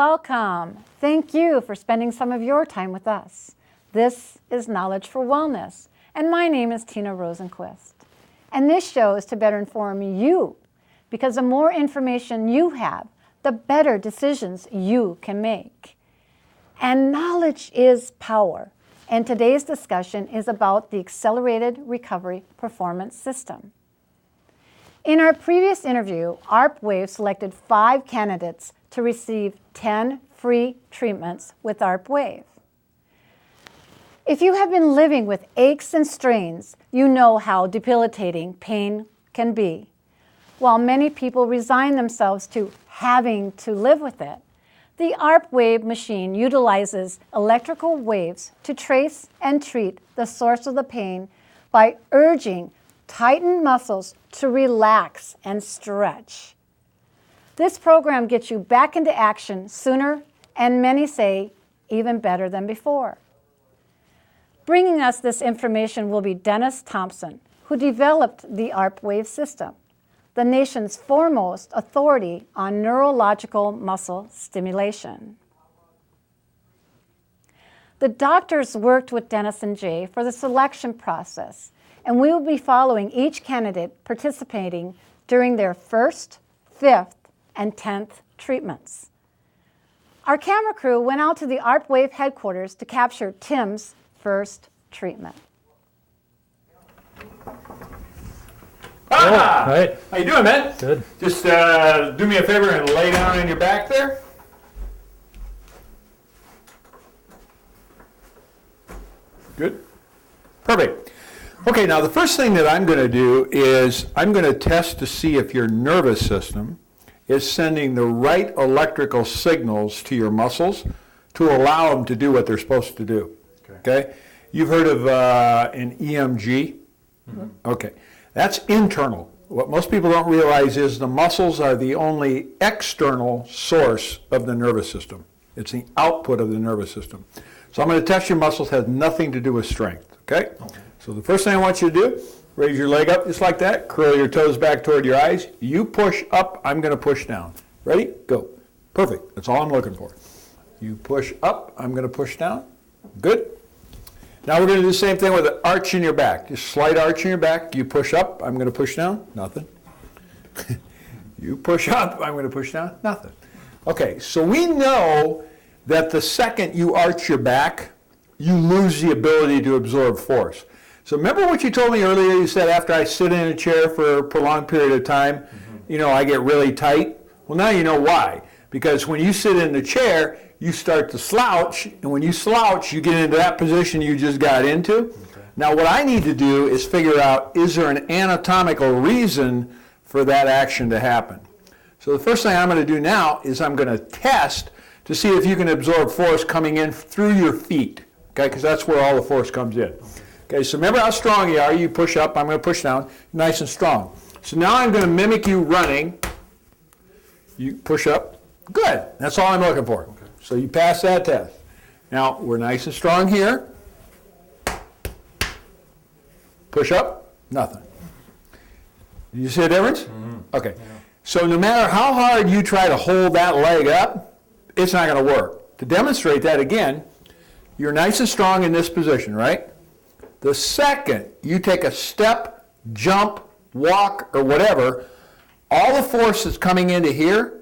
welcome. Thank you for spending some of your time with us. This is Knowledge for Wellness, and my name is Tina Rosenquist. And this show is to better inform you, because the more information you have, the better decisions you can make. And knowledge is power, and today's discussion is about the Accelerated Recovery Performance System. In our previous interview, ARP Wave selected 5 candidates to receive 10 free treatments with ARP Wave. If you have been living with aches and strains, you know how debilitating pain can be. While many people resign themselves to having to live with it, the ARP Wave machine utilizes electrical waves to trace and treat the source of the pain by urging tightened muscles to relax and stretch. This program gets you back into action sooner, and many say even better than before. Bringing us this information will be Denis Thompson, who developed the ARP Wave system, the nation's foremost authority on neurological muscle stimulation. The doctors worked with Denis and Jay for the selection process, and we will be following each candidate participating during their 1st, 5th, and 10th treatments. Our camera crew went out to the ARP Wave headquarters to capture Tim's first treatment. Ah! Hey. How you doing, man? Good. Just do me a favor and lay down on your back there. Good. Perfect. Okay, now the first thing that I'm going to do is I'm going to test to see if your nervous system is sending the right electrical signals to your muscles to allow them to do what they're supposed to do. Okay? You've heard of an EMG? Mm-hmm. Okay. That's internal. What most people don't realize is the muscles are the only external source of the nervous system. It's the output of the nervous system. So I'm going to test your muscles. Has nothing to do with strength. Okay? So the first thing I want you to do, raise your leg up just like that. Curl your toes back toward your eyes. You push up. I'm going to push down. Ready? Go. Perfect. That's all I'm looking for. You push up. I'm going to push down. Good. Now we're going to do the same thing with an arch in your back. Just slight arch in your back. You push up. I'm going to push down. Nothing. You push up. I'm going to push down. Nothing. Okay, so we know that the second you arch your back, you lose the ability to absorb force. So remember what you told me earlier? You said after I sit in a chair for a prolonged period of time, I get really tight. Well, now you know why. Because when you sit in the chair, you start to slouch, and when you slouch, you get into that position you just got into. Okay. Now what I need to do is figure out, is there an anatomical reason for that action to happen? So the first thing I'm going to do now is I'm going to test to see if you can absorb force coming in through your feet, okay? Because that's where all the force comes in. Okay, so remember how strong you are. You push up, I'm going to push down, nice and strong. So now I'm going to mimic you running. You push up. Good. That's all I'm looking for. Okay. So you pass that test. Now, we're nice and strong here. Push up. Nothing. You see the difference? Mm-hmm. Okay. Yeah. So no matter how hard you try to hold that leg up, it's not going to work. To demonstrate that again, you're nice and strong in this position, right? The second you take a step, jump, walk, or whatever, all the force that's coming into here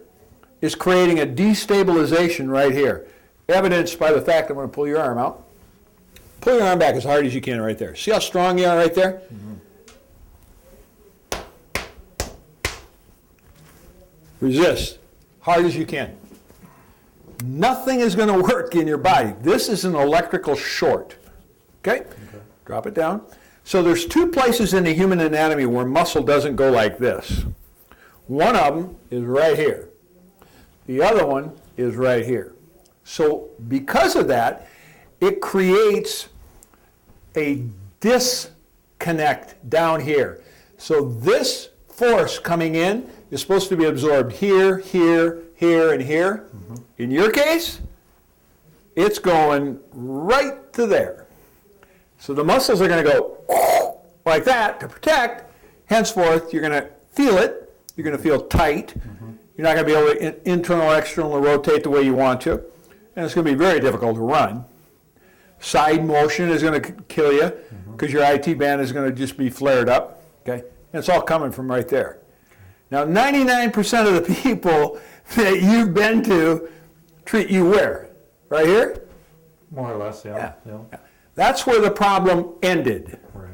is creating a destabilization right here. Evidenced by the fact I'm going to pull your arm out. Pull your arm back as hard as you can right there. See how strong you are right there? Mm-hmm. Resist. Hard as you can. Nothing is going to work in your body. This is an electrical short. Okay? Drop it down. So there's 2 places in the human anatomy where muscle doesn't go like this. One of them is right here. The other one is right here. So because of that, it creates a disconnect down here. So this force coming in is supposed to be absorbed here, here, here, and here. Mm-hmm. In your case, it's going right to there. So the muscles are going to go like that to protect. Henceforth, you're going to feel it. You're going to feel tight. Mm-hmm. You're not going to be able to internal or external rotate the way you want to. And it's going to be very difficult to run. Side motion is going to kill you because your IT band is going to just be flared up. Okay? And it's all coming from right there. Now, 99% of the people that you've been to treat you where? Right here? More or less, yeah. That's where the problem ended. Right.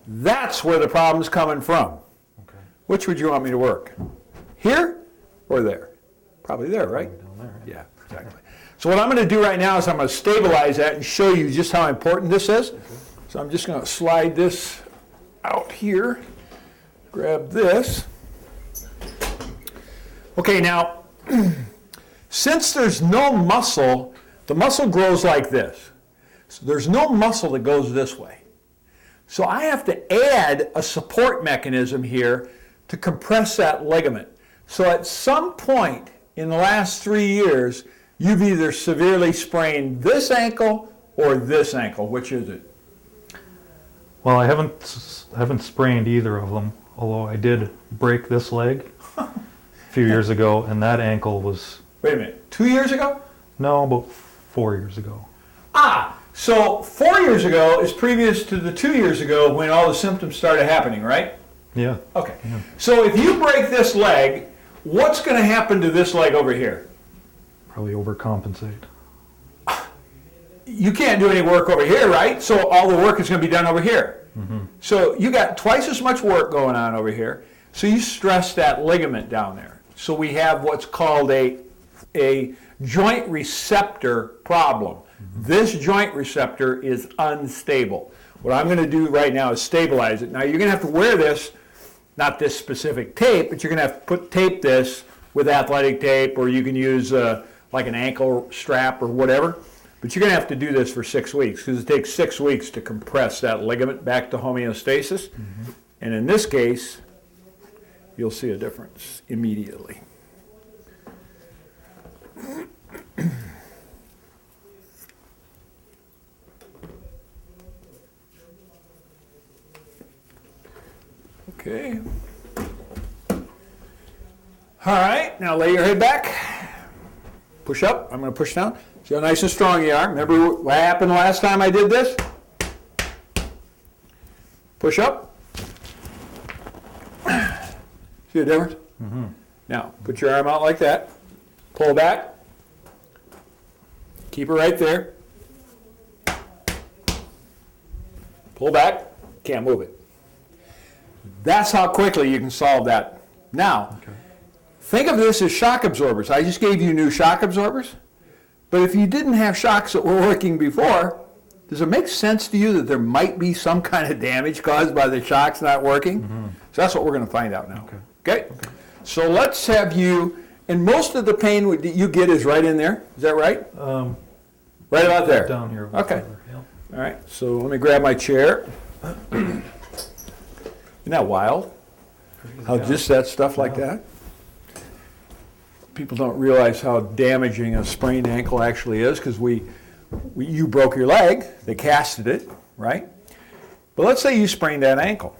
That's where the problem's coming from. Okay. Which would you want me to work? Here or there? Probably there, right? Down there. Yeah, exactly. So what I'm going to do right now is I'm going to stabilize that and show you just how important this is. Okay. So I'm just going to slide this out here, grab this. Okay, now, since there's no muscle, the muscle grows like this. So there's no muscle that goes this way. So I have to add a support mechanism here to compress that ligament. So at some point in the last 3 years, you've either severely sprained this ankle or this ankle. Which is it? Well, I haven't sprained either of them, although I did break this leg a few years ago, and that ankle was... Wait a minute, 2 years ago? No, about 4 years ago. Ah, so 4 years ago is previous to the 2 years ago when all the symptoms started happening, right? Yeah. Okay. Yeah. So if you break this leg, what's going to happen to this leg over here? Probably overcompensate. You can't do any work over here, right? So all the work is going to be done over here. Mm-hmm. So you got twice as much work going on over here. So you stress that ligament down there. So we have what's called a joint receptor problem. Mm-hmm. This joint receptor is unstable. What I'm going to do right now is stabilize it. Now you're going to have to wear this, not this specific tape, but you're going to have to tape this with athletic tape, or you can use like an ankle strap or whatever. But you're going to have to do this for 6 weeks because it takes 6 weeks to compress that ligament back to homeostasis. Mm-hmm. And in this case, you'll see a difference immediately. Okay. All right, now lay your head back. Push up. I'm going to push down. See how nice and strong you are. Remember what happened last time I did this? Push up. See the difference? Mm-hmm. Now, put your arm out like that. Pull back. Keep it right there. Pull back. Can't move it. That's how quickly you can solve that. Now, think of this as shock absorbers. I just gave you new shock absorbers. But if you didn't have shocks that were working before, does it make sense to you that there might be some kind of damage caused by the shocks not working? Mm-hmm. So that's what we're going to find out now. Okay? So let's have you, and most of the pain that you get is right in there. Is that right? Right about there. Down here. Okay. Yeah. All right. So let me grab my chair. Isn't that wild? How just that stuff like that? People don't realize how damaging a sprained ankle actually is because you broke your leg, they casted it, right? But let's say you sprained that ankle.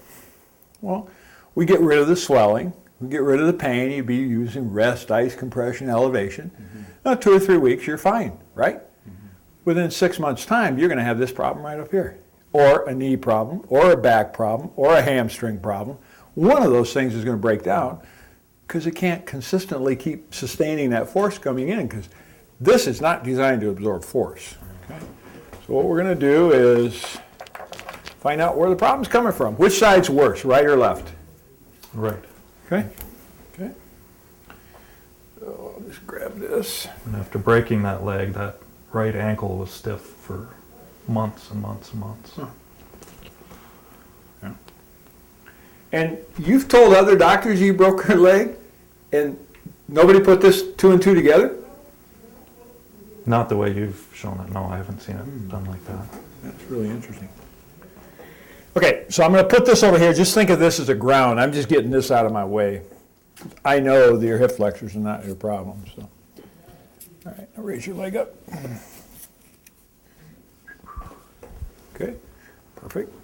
Well, we get rid of the swelling, we get rid of the pain, you'd be using rest, ice, compression, elevation. Mm-hmm. Now, 2 or 3 weeks, you're fine, right? Mm-hmm. Within 6 months' time, you're going to have this problem right up here, or a knee problem, or a back problem, or a hamstring problem. One of those things is going to break down because it can't consistently keep sustaining that force coming in because this is not designed to absorb force. Okay? So what we're going to do is find out where the problem's coming from. Which side's worse, right or left? Right. Okay? Okay. So I'll just grab this. And after breaking that leg, that right ankle was stiff for months and months and months. Huh. And you've told other doctors you broke her leg, and nobody put this 2 and 2 together? Not the way you've shown it. No, I haven't seen it done like that. That's really interesting. Okay, so I'm going to put this over here. Just think of this as a ground. I'm just getting this out of my way. I know that your hip flexors are not your problem. So, all right, now raise your leg up. Okay, perfect.